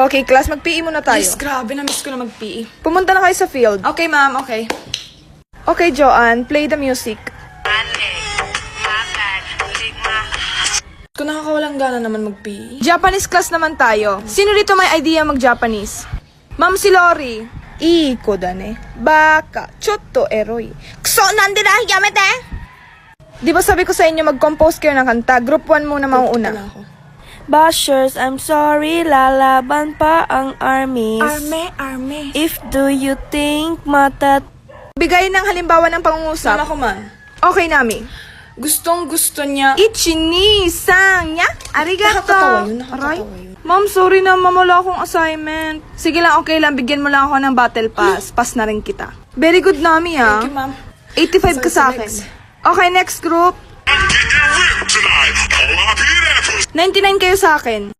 Okay, class, mag-PE muna tayo. Yes, grabe, na-miss ko na mag-PE. Pumunta na kayo sa field. Okay, ma'am, okay. Okay, Joanne, play the music. Kung nakakawalang gana naman mag-PE. Japanese class naman tayo. Sino rito may idea mag-Japanese? Ma'am si Lori. Iko da ne. Baka. Chotto eroy. Kuso nande da yamete. Di ba sabi ko sa inyo mag-compose kayo ng kanta? Group 1 muna mauuna. Wala ako. Bashers, I'm sorry, lalaban pa ang armies. Arme. If do you think matat... Bigay ng halimbawa ng Saan pangungusap. ako, ma'am? Okay, Nami. Gustong gusto niya. Ichi ni sang ya. Arigato. Nakakatawa yun, Aray. yun. Ma'am, sorry na, wala akong assignment. Sige lang, okay lang. Bigyan mo lang ako ng battle pass. Pass na rin kita. Very good, Nami, ha? Thank you, ma'am. 85 ka Sorry, sa sa akin. next. Okay, next group. 99 kayo sa akin.